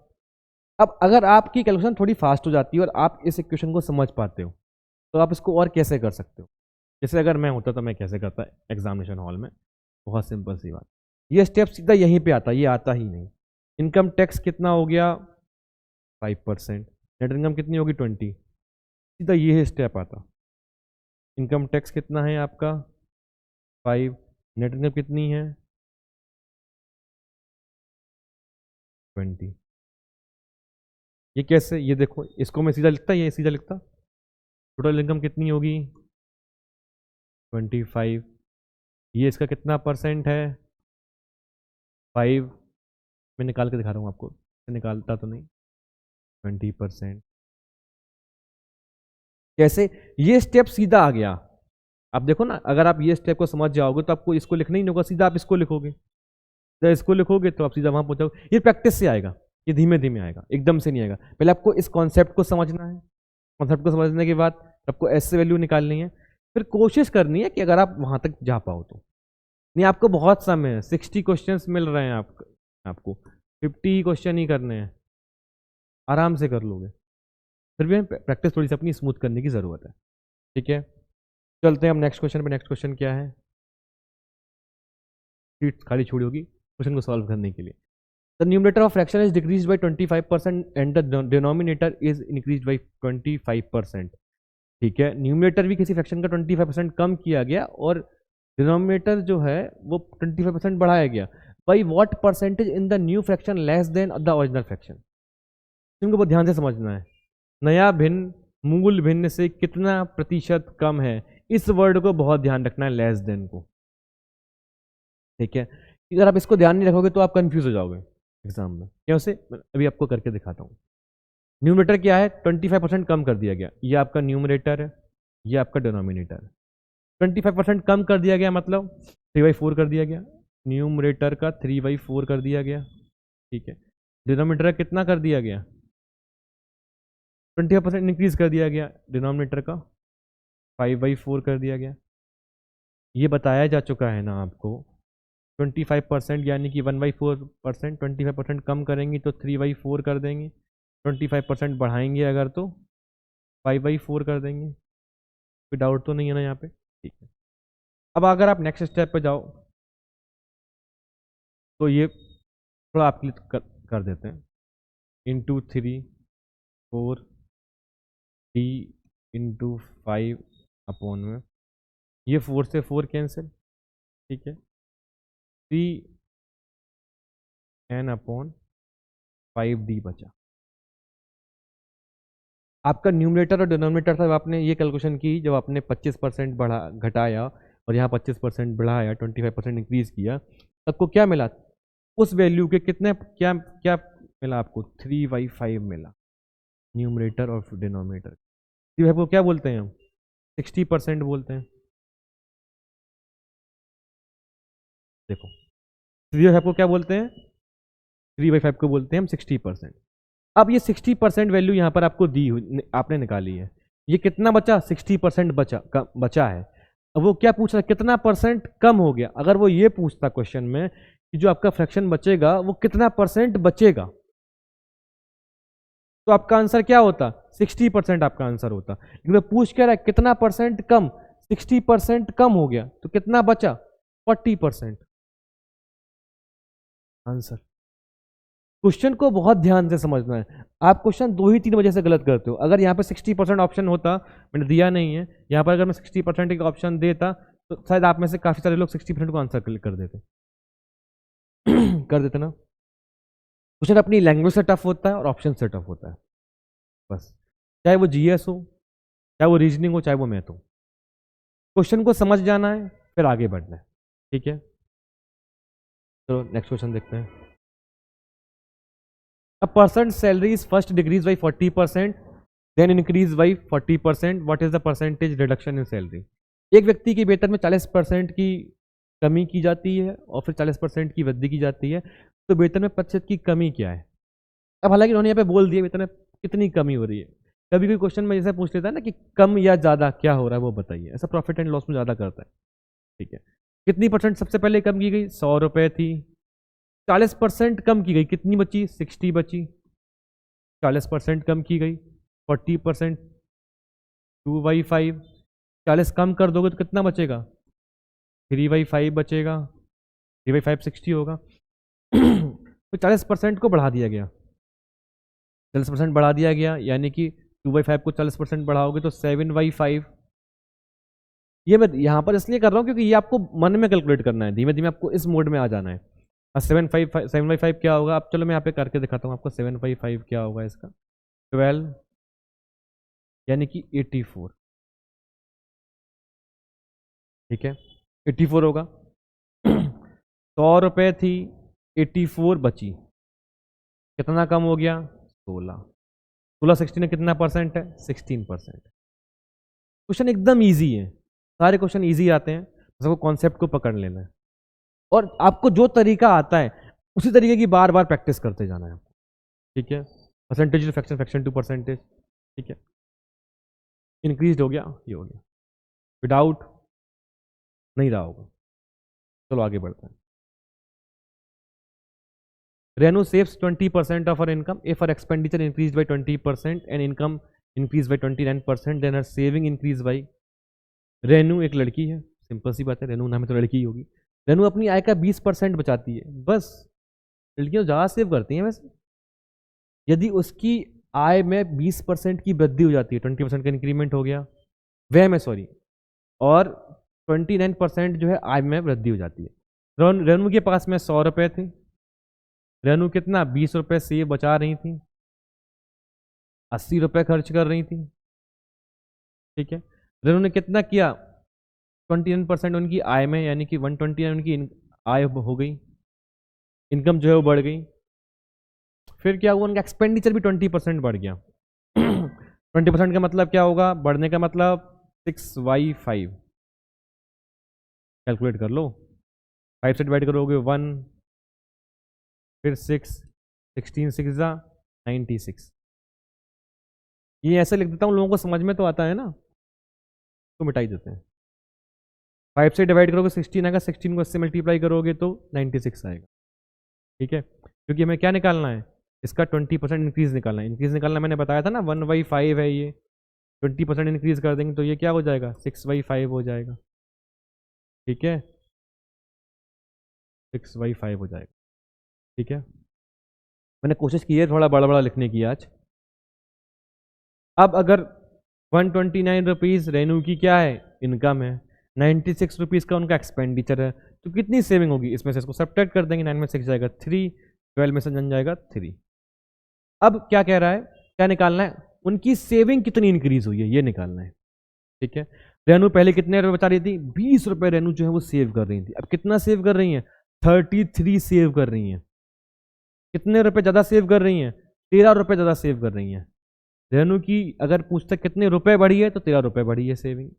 अब अगर आपकी कैलकुलेशन थोड़ी फास्ट हो जाती है और आप इस इक्वेशन को समझ पाते हो, तो आप इसको और कैसे कर सकते हो। जैसे अगर मैं होता तो मैं कैसे करता एग्जामिनेशन हॉल में, बहुत सिंपल सी बात, ये स्टेप सीधा यहीं पे आता, ये आता ही नहीं। इनकम टैक्स कितना हो गया 5%, नेट इनकम कितनी होगी 20, सीधा ये स्टेप आता। इनकम टैक्स कितना है आपका 5, नेट इनकम कितनी है 20। ये कैसे, ये देखो, इसको मैं सीधा लिखता, ये सीधा लिखता, टोटल इनकम कितनी होगी 25, ये इसका कितना परसेंट है 5, मैं निकाल के दिखा रहा हूँ आपको, निकालता तो नहीं, 20%। कैसे, ये स्टेप सीधा आ गया। आप देखो ना, अगर आप ये स्टेप को समझ जाओगे तो आपको इसको लिखना ही नहीं होगा, सीधा आप इसको लिखोगे, सीधा इसको लिखोगे तो आप सीधा वहां पहुंचोगे। ये प्रैक्टिस से आएगा, ये धीमे धीमे आएगा, एकदम से नहीं आएगा। पहले आपको इस कॉन्सेप्ट को समझना है, कॉन्सेप्ट को समझने के बाद आपको एस से वैल्यू निकालनी है, फिर कोशिश करनी है कि अगर आप वहां तक जा पाओ तो। नहीं, आपको बहुत समय है, 60 क्वेश्चन मिल रहे हैं आपको 50 क्वेश्चन ही करने हैं, आराम से कर लोगे। फिर भी प्रैक्टिस थोड़ी सी अपनी स्मूथ करने की ज़रूरत है, ठीक है। चलते हैं हम नेक्स्ट क्वेश्चन पे। नेक्स्ट क्वेश्चन क्या है, सीट खाली छोड़ी होगी क्वेश्चन को सॉल्व करने के लिए। The numerator of fraction is decrease by 25% and the denominator is increase by 25%। ठीक है, न्यूमरेटर भी किसी फ्रैक्शन का 25% कम किया गया और डिनोमिनेटर जो है वो 25% बढ़ाया गया। By what percentage in the new fraction less than the original fraction. इनको बहुत ध्यान से समझना है। नया भिन्न मूल भिन्न से कितना प्रतिशत कम है, इस वर्ड को बहुत ध्यान रखना है, लेस देन को। ठीक है, अगर आप इसको ध्यान नहीं रखोगे तो आप कंफ्यूज हो जाओगे एग्जाम में। क्यों से, अभी आपको करके दिखाता हूँ। न्यूमरेटर क्या है, 25% कम कर दिया गया, ये आपका न्यूमरेटर है, ये आपका डिनोमिनेटर है। 25% कम कर दिया गया मतलब 3/4 कर दिया गया, न्यूमरेटर का 3/4 कर दिया गया। ठीक है, डिनोमिनेटर कितना कर दिया गया, 25% इंक्रीज कर दिया गया, डिनोमिनेटर का 5/4 कर दिया गया। ये बताया जा चुका है ना आपको, 25% यानी कि 1/4%, 25% कम करेंगी तो 3/4 कर देंगे, 25% बढ़ाएंगे अगर तो 5/4 कर देंगे। कोई डाउट तो नहीं है ना यहाँ पे, ठीक है। अब अगर आप नेक्स्ट स्टेप पे जाओ तो ये थोड़ा आपके लिए कर देते हैं, इंटू 3 4 d इंटू 5 अपॉन में, ये 4 से 4 कैंसिल, ठीक है, 3n अपॉन 5d बचा। आपका न्यूमरेटर और डिनोमिनेटर था, आपने ये कैलकुलेशन की जब आपने 25% बढ़ा घटाया और यहाँ 25% बढ़ाया, 25% इंक्रीज किया, आपको क्या मिला, उस वैल्यू के कितने, क्या क्या मिला आपको, 3/5 मिला, न्यूमरेटर और डिनोमिनेटर। 3/5 को क्या बोलते हैं हम, 60% बोलते हैं। देखो 3/5 को क्या बोलते हैं, 3/5 को बोलते हैं हम 60%। अब ये 60% वैल्यू यहाँ पर आपको दी हुई, आपने निकाली है, ये कितना बचा, 60% बचा है। अब वो क्या पूछ रहा है, कितना परसेंट कम हो गया। अगर वो ये पूछता क्वेश्चन में कि जो आपका फ्रैक्शन बचेगा वो कितना परसेंट बचेगा, तो आपका आंसर क्या होता, 60% आपका आंसर होता। लेकिन वो पूछ क्या रहा है, कितना परसेंट कम, 60% कम हो गया तो कितना बचा, 40% आंसर। क्वेश्चन को बहुत ध्यान से समझना है। आप क्वेश्चन 2 ही 3 वजह से गलत करते हो। अगर यहाँ पे 60% ऑप्शन होता, मैंने दिया नहीं है, यहाँ पर अगर मैं 60% एक ऑप्शन देता तो शायद आप में से काफी सारे लोग 60% को आंसर कर देते कर देते ना। क्वेश्चन अपनी लैंग्वेज से टफ होता है और ऑप्शन से टफ होता है, बस। चाहे वो जीएस हो, चाहे वो रीजनिंग हो, चाहे वो मैथ हो, क्वेश्चन को समझ जाना है फिर आगे बढ़ना है, ठीक है। चलो नेक्स्ट क्वेश्चन देखते हैं। A person's salary is first decreased by 40%, then increased by 40%. What is the percentage reduction in salary? एक व्यक्ति के वेतन में 40% की कमी की जाती है और फिर 40% की वृद्धि की जाती है, तो वेतन में प्रतिशत की कमी क्या है? अब हालांकि उन्होंने यहाँ पे बोल दिया वेतन में कितनी कमी हो रही है। कभी कोई क्वेश्चन में जैसे पूछ लेता है ना कि कम या ज़्यादा क्या हो रहा है वो बताइए, ऐसा प्रॉफिट एंड लॉस में ज़्यादा करता है। ठीक है, कितनी परसेंट सबसे पहले कम की गई? 100 रुपये थी, 40% कम की गई, कितनी बची? 60 बची। 40% कम की गई, 40% 2/5, 40 कम कर दोगे तो कितना बचेगा? 3/5 बचेगा। 3/5 60 होगा। तो 40% को बढ़ा दिया गया, 40% बढ़ा दिया गया, यानी कि 2/5 को 40% बढ़ाओगे तो 7/5। ये मैं यहाँ पर इसलिए कर रहा हूँ क्योंकि ये आपको मन में कैलकुलेट करना है, धीमे धीमे आपको इस मोड में आ जाना है। 7/5 क्या होगा? अब चलो मैं यहाँ पे करके दिखाता हूँ आपको 7/5 क्या होगा इसका। 12 यानी कि 84। ठीक है, 84 होगा। 100 रुपये थी, 84 बची, कितना कम हो गया? 16। 16 में कितना परसेंट है? 16%। क्वेश्चन एकदम ईजी है, सारे क्वेश्चन ईजी आते हैं, बस आपको कॉन्सेप्ट को पकड़ लेना है और आपको जो तरीका आता है उसी तरीके की बार बार प्रैक्टिस करते जाना है आपको। ठीक है, percentage fraction, fraction to percentage. ठीक है, इंक्रीज हो गया, ये हो गया, विदाउट नहीं रहा होगा। चलो आगे बढ़ते हैं। Renu saves 20% of her income if her expenditure increased by 20% and income increased by 29%, then her saving increased by। Renu एक लड़की है, सिंपल सी बात है, रेनू नाम है तो लड़की ही होगी। रेनू अपनी आय का 20% बचाती है, बस। लड़कियां ज़्यादा सेव करती हैं वैसे। यदि उसकी आय में 20% की वृद्धि हो जाती है, 20% का इंक्रीमेंट हो गया व्यय में, सॉरी, और 29% जो है आय में वृद्धि हो जाती है। रेनू के पास में 100 रुपये थे, रेनू कितना 20 रुपये सेव बचा रही थी, 80 रुपये खर्च कर रही थी। ठीक है, रेनू ने कितना किया? 29% उनकी आय में, यानी कि 129 उनकी आय हो गई, इनकम जो है वो बढ़ गई। फिर क्या हुआ? उनका एक्सपेंडिचर भी 20% बढ़ गया। 20% का मतलब क्या होगा? बढ़ने का मतलब 6/5। कैलकुलेट कर लो, 5 से डिवाइड करोगे 1, फिर 6, 16 6 96। ये ऐसे लिख देता हूँ, लोगों को समझ में तो आता है ना, तो मिटाई देते हैं। 5 से डिवाइड करोगे 16 आएगा, 16 को 8 से मल्टीप्लाई करोगे तो 96 आएगा। ठीक है, क्योंकि हमें क्या निकालना है? इसका 20% इंक्रीज निकालना है। इंक्रीज निकालना मैंने बताया था ना, 1/5 है ये, 20% इंक्रीज कर देंगे तो ये क्या हो जाएगा? 6/5 हो जाएगा। ठीक है, 6/5 हो जाएगा। ठीक है, मैंने कोशिश की है थोड़ा बड़ा बड़ा लिखने की आज। अब अगर 129 रुपीज़ रेनू की क्या है? इनकम है, 96 रुपीज़ का उनका एक्सपेंडिचर है, तो कितनी सेविंग होगी? इसमें से इसको सब्ट्रैक्ट कर देंगे, 9 में 6 जाएगा 3, 12 में से जन जाएगा 3। अब क्या कह रहा है, क्या निकालना है? उनकी सेविंग कितनी इंक्रीज हुई है, ये निकालना है। ठीक है, रेनू पहले कितने रुपए बचा रही थी? 20 रुपए रेनू जो है वो सेव कर रही थी, अब कितना सेव कर रही हैं? 33 सेव कर रही हैं। कितने रुपए ज़्यादा सेव कर रही हैं? 13 रुपए ज़्यादा सेव कर रही हैं। रेनू की अगर पूछता कितने रुपए बढ़ी है तो 13 रुपए बढ़ी है सेविंग।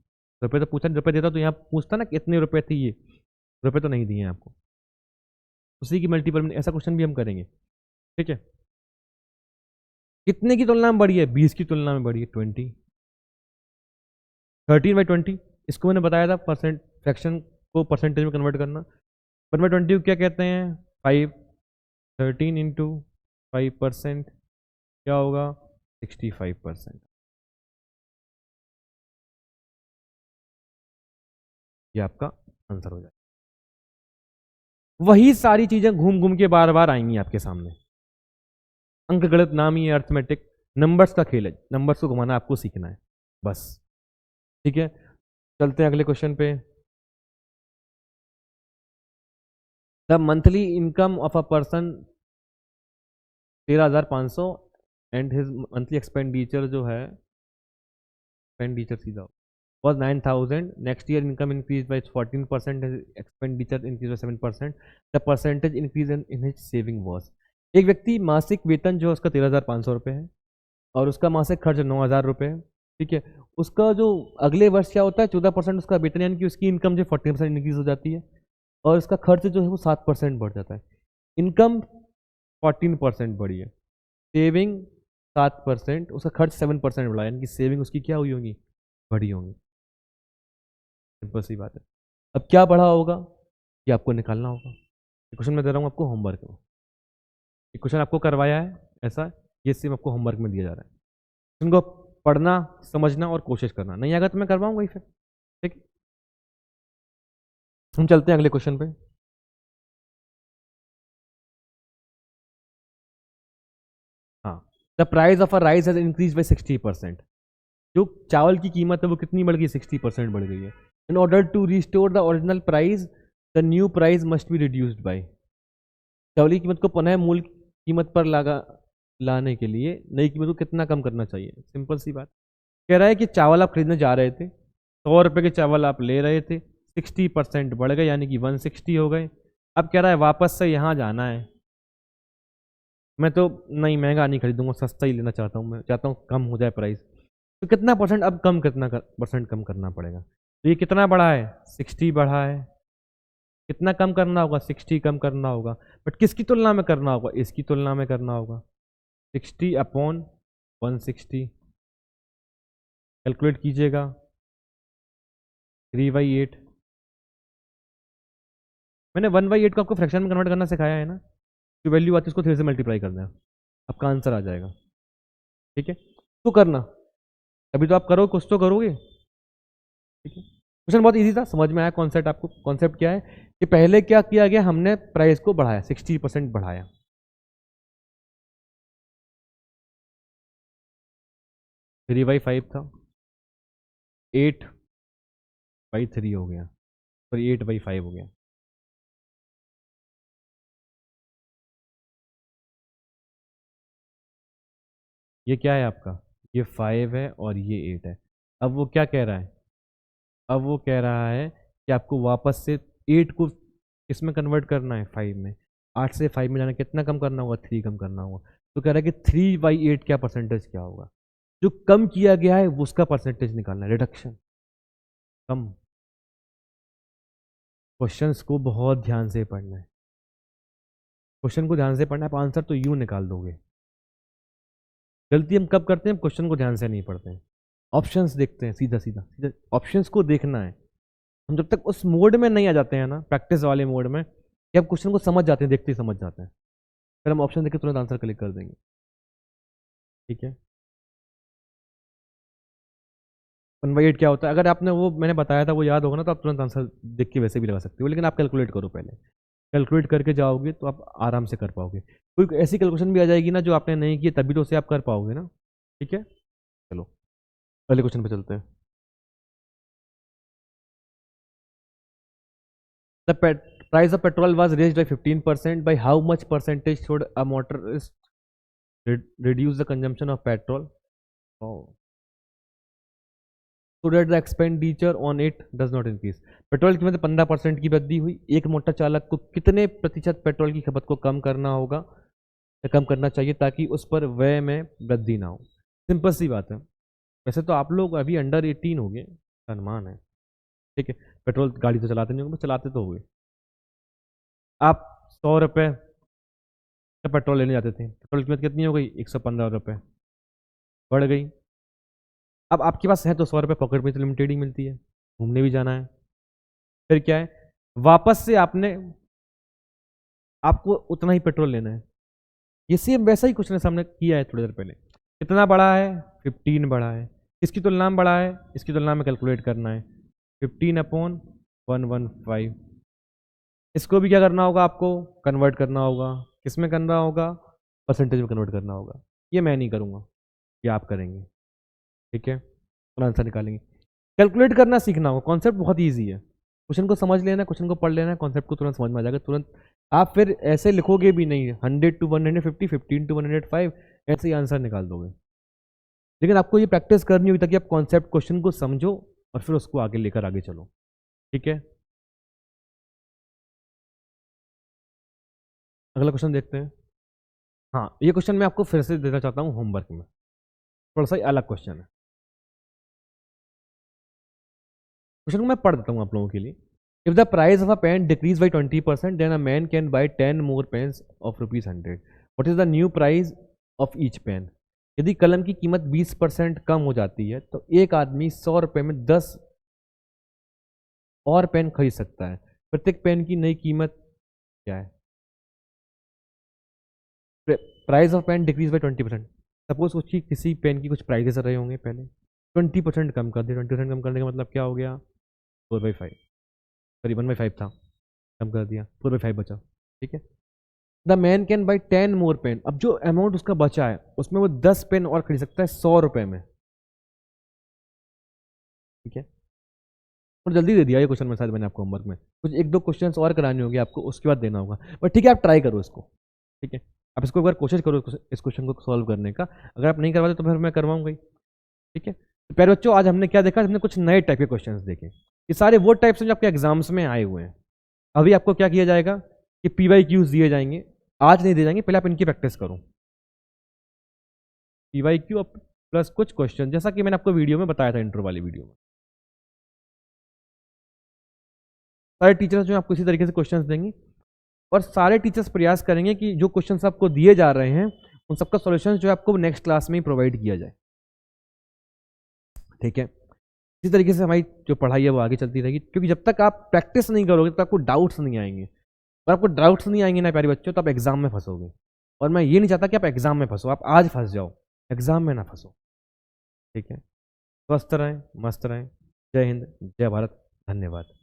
रुपए तो पूछा, रुपए देता तो यहाँ पूछता ना कितने रुपए थी, ये रुपए तो नहीं दिए हैं आपको, उसी की मल्टीपल में ऐसा क्वेश्चन भी हम करेंगे। ठीक है, कितने की तुलना में बढ़ी है? 20 की तुलना में बढ़ी है 20। 13/20, इसको मैंने बताया था परसेंट, फ्रैक्शन को परसेंटेज में कन्वर्ट करना। 1/20 क्या कहते हैं? 5। 13 इंटू 5% क्या होगा? 65%। ये आपका आंसर हो जाएगा। वही सारी चीजें घूम घूम के बार बार आएंगी आपके सामने। अंकगणित नाम ही है अर्थमेटिक, नंबर्स का खेल है, नंबर्स को घुमाना आपको सीखना है बस। ठीक है, चलते हैं अगले क्वेश्चन पे। The monthly income of a person 13,500 and his monthly expenditure जो है, एक्सपेंडिचर सीधा was 9,000. Next year income increased by 14%, his expenditure increased by 7%. The percentage increase in his saving was। एक व्यक्ति मासिक वेतन जो है उसका 13,500 रुपये है और उसका मासिक खर्च 9,000 रुपये है, ठीक है। उसका जो अगले वर्ष क्या होता है, 14% उसका वेतन, यानी कि उसकी इनकम जो 40% इंक्रीज हो जाती है और उसका खर्च जो है वो 7% बढ़ जाता है। इनकम 14% बढ़ी है, सेविंग 7%, उसका खर्च 7% बढ़ा, यानी कि सेविंग उसकी क्या हुई होगी, बढ़ी होंगी। सिंपल सी बात है। अब क्या बढ़ा होगा ये आपको निकालना होगा। क्वेश्चन मैं दे रहा हूँ आपको होमवर्क में, ये क्वेश्चन आपको करवाया है ऐसा, ये सिर्फ आपको होमवर्क में दिया जा रहा है। क्वेश्चन को पढ़ना, समझना और कोशिश करना, नहीं आएगा तो मैं करवाऊंगा ही फिर, ठीक है। हम चलते हैं अगले क्वेश्चन पे। हाँ, the price of a rice has increase by 60%। जो चावल की कीमत है वो कितनी बढ़ गई, 60% बढ़ गई है। In order to restore the original price the new price must be reduced by. चावल की कीमत को पुनः मूल कीमत पर लाने के लिए नई कीमत को कितना कम करना चाहिए। सिंपल सी बात, कह रहा है कि चावल आप खरीदने जा रहे थे, 100 रुपये के चावल आप ले रहे थे, 60% बढ़ गए यानी कि 160 हो गए। अब कह रहा है वापस से यहाँ जाना है, मैं तो नहीं महंगा नहीं खरीदूंगा, सस्ता ही लेना चाहता हूँ, मैं चाहता हूँ कम हो जाए प्राइस। तो कितना परसेंट अब कम, कितना परसेंट कम करना पड़ेगा। तो ये कितना बढ़ा है, 60 बढ़ा है। कितना कम करना होगा, 60 कम करना होगा, बट किसकी तुलना में करना होगा, इसकी तुलना में करना होगा। 60/160 कैलकुलेट कीजिएगा, 3/8। मैंने 1/8 को आपको फ्रैक्शन में कन्वर्ट करना सिखाया है ना, जो वैल्यू आती है उसको 3 से मल्टीप्लाई करना है, आपका आंसर आ जाएगा, ठीक है। तो करना, अभी तो आप करो, कुछ तो करोगे, ठीक है। क्वेश्चन बहुत इजी था, समझ में आया कॉन्सेप्ट आपको। कॉन्सेप्ट क्या है कि पहले क्या किया गया, हमने प्राइस को बढ़ाया, 60% बढ़ाया। 3/5 था, 8/3 हो गया, सॉरी 8/5 हो गया। ये क्या है आपका, ये 5 है और ये 8 है। अब वो क्या कह रहा है, अब वो कह रहा है कि आपको वापस से 8 को इसमें कन्वर्ट करना है, 5 में। 8 से 5 में जाना, कितना कम करना होगा, 3 कम करना होगा। तो कह रहा है कि 3/8 क्या परसेंटेज क्या होगा, जो कम किया गया है वो उसका परसेंटेज निकालना है, रिडक्शन, कम। क्वेश्चंस को बहुत ध्यान से पढ़ना है, क्वेश्चन को ध्यान से पढ़ना है, आप आंसर तो यूं निकाल दोगे। गलती हम कब करते हैं, क्वेश्चन को ध्यान से नहीं पढ़ते हैं, ऑप्शंस देखते हैं, सीधा सीधा सीधा ऑप्शंस को देखना है। हम जब तक उस मोड में नहीं आ जाते हैं ना, प्रैक्टिस वाले मोड में, कि आप क्वेश्चन को समझ जाते हैं, देखते ही समझ जाते हैं, फिर हम ऑप्शन देख के तुरंत आंसर क्लिक कर देंगे, ठीक है। 1/8 क्या होता है, अगर आपने वो मैंने बताया था वो याद होगा ना, तो आप तुरंत आंसर देख के वैसे भी लगा सकते हो, लेकिन आप कैलकुलेट करो पहले, कैलकुलेट करके जाओगे तो आप आराम से कर पाओगे। कोई ऐसी कैलकुलेशन भी आ जाएगी ना जो आपने नहीं की, तभी तो उसे आप कर पाओगे ना, ठीक है। चलो पहले क्वेश्चन पे चलते हैं। The price of petrol was raised bye 15%, by how much percentage should a motorist reduce the consumption of petrol, oh, so that the expenditure on it does not increase। Petrol की कीमत 15% की वृद्धि हुई, एक motor चालक को कितने प्रतिशत पेट्रोल की खपत को कम करना होगा या कम करना चाहिए ताकि उस पर व्यय में वृद्धि ना हो। सिंपल सी बात है, वैसे तो आप लोग अभी अंडर 18 हो गए, अनुमान है, ठीक है। पेट्रोल गाड़ी तो चलाते नहीं होंगे, चलाते तो होंगे। आप 100 रुपये का पेट्रोल लेने जाते थे, पेट्रोल की कीमत कितनी हो गई, 115 रुपये, बढ़ गई। अब आपके पास है तो 100 रुपये पॉकेट में तो लिमिटेड ही मिलती है, घूमने भी जाना है, फिर क्या है, वापस से आपको उतना ही पेट्रोल लेना है। ये सेम वैसा ही कुछ ने सामने किया है थोड़ी देर पहले। कितना बढ़ा है, 15 बढ़ा है। किसकी तुलना में बढ़ा है, इसकी तुलना में कैलकुलेट करना है, 15/115। इसको भी क्या करना होगा, आपको कन्वर्ट करना होगा, किस में करना होगा, परसेंटेज में कन्वर्ट करना होगा। ये मैं नहीं करूँगा, ये आप करेंगे, ठीक है, और आंसर निकालेंगे। कैलकुलेट करना सीखना होगा, कॉन्सेप्ट बहुत ईजी है। क्वेश्चन को समझ लेना, क्वेश्चन को पढ़ लेना, कॉन्सेप्ट को तुरंत समझ में आ जाएगा तुरंत। आप फिर ऐसे लिखोगे भी नहीं 100 to 150, 15 to 105, ऐसे ही आंसर निकाल दोगे। लेकिन आपको ये प्रैक्टिस करनी होगी ताकि आप कॉन्सेप्ट क्वेश्चन को समझो और फिर उसको आगे लेकर आगे चलो, ठीक है। अगला क्वेश्चन देखते हैं। हाँ, ये क्वेश्चन मैं आपको फिर से देना चाहता हूँ होमवर्क में, थोड़ा सा अलग क्वेश्चन है। क्वेश्चन को मैं पढ़ देता हूँ आप लोगों के लिए। If the price of a pen decrease by 20% then a man can buy 10 more pens of ₹100। What is the new price of each pen? यदि कलम की कीमत 20% कम हो जाती है तो एक आदमी 100 रुपये में 10 और पेन खरीद सकता है। प्रत्येक पेन की नई कीमत क्या है? Price of pen decrease by 20%। Suppose उसकी किसी पेन की कुछ प्राइजेस रहे होंगे पहले, 20% कम कर दिया। 20% कम करने का मतलब क्या हो गया? 4/5, सॉरी 1/5 था, कम कर दिया, 4/5 बचा। ठीक है। The man can buy 10 more pen. अब जो अमाउंट उसका बचा है उसमें वो 10 पेन और खरीद सकता है 100 रुपये में। ठीक है। और जल्दी दे दिया ये क्वेश्चन में, शायद मैंने आपको होमवर्क में कुछ 1-2 क्वेश्चन और कराने होंगे आपको, उसके बाद देना होगा। बट ठीक है, आप ट्राई करो इसको। ठीक है, आप इसको एक बार कोशिश करो इस क्वेश्चन को सॉल्व करने का। अगर आप नहीं करवाते तो फिर मैं करवाऊंगा ही। ठीक है, तो प्यारे बच्चों, आज हमने क्या देखा? हमने कुछ नए टाइप के क्वेश्चंस देखे। ये सारे वो टाइप्स हैं जो आपके एग्जाम्स में आए हुए हैं। अभी आपको क्या किया जाएगा कि PYQs दिए जाएंगे, आज नहीं दिए जाएंगे, पहले आप इनकी प्रैक्टिस करो। PYQ प्लस कुछ क्वेश्चन, जैसा कि मैंने आपको वीडियो में बताया था, इंट्रो वाली वीडियो में। सारे टीचर्स जो आपको इसी तरीके से क्वेश्चंस देंगे और सारे टीचर्स प्रयास करेंगे कि जो क्वेश्चंस आपको दिए जा रहे हैं उन सबका सॉल्यूशन जो है आपको नेक्स्ट क्लास में ही प्रोवाइड किया जाए। ठीक है, इसी तरीके से हमारी जो पढ़ाई है वो आगे चलती रहेगी, क्योंकि जब तक आप प्रैक्टिस नहीं करोगे तो आपको डाउट्स नहीं आएंगे। और आपको डाउट्स नहीं आएंगे ना प्यारे बच्चों, तो आप एग्जाम में फंसोगे। और मैं ये नहीं चाहता कि आप एग्जाम में फंसो, आप आज फंस जाओ, एग्जाम में ना फंसो। ठीक है, स्वस्थ रहें, मस्त रहें। जय हिंद, जय भारत, धन्यवाद।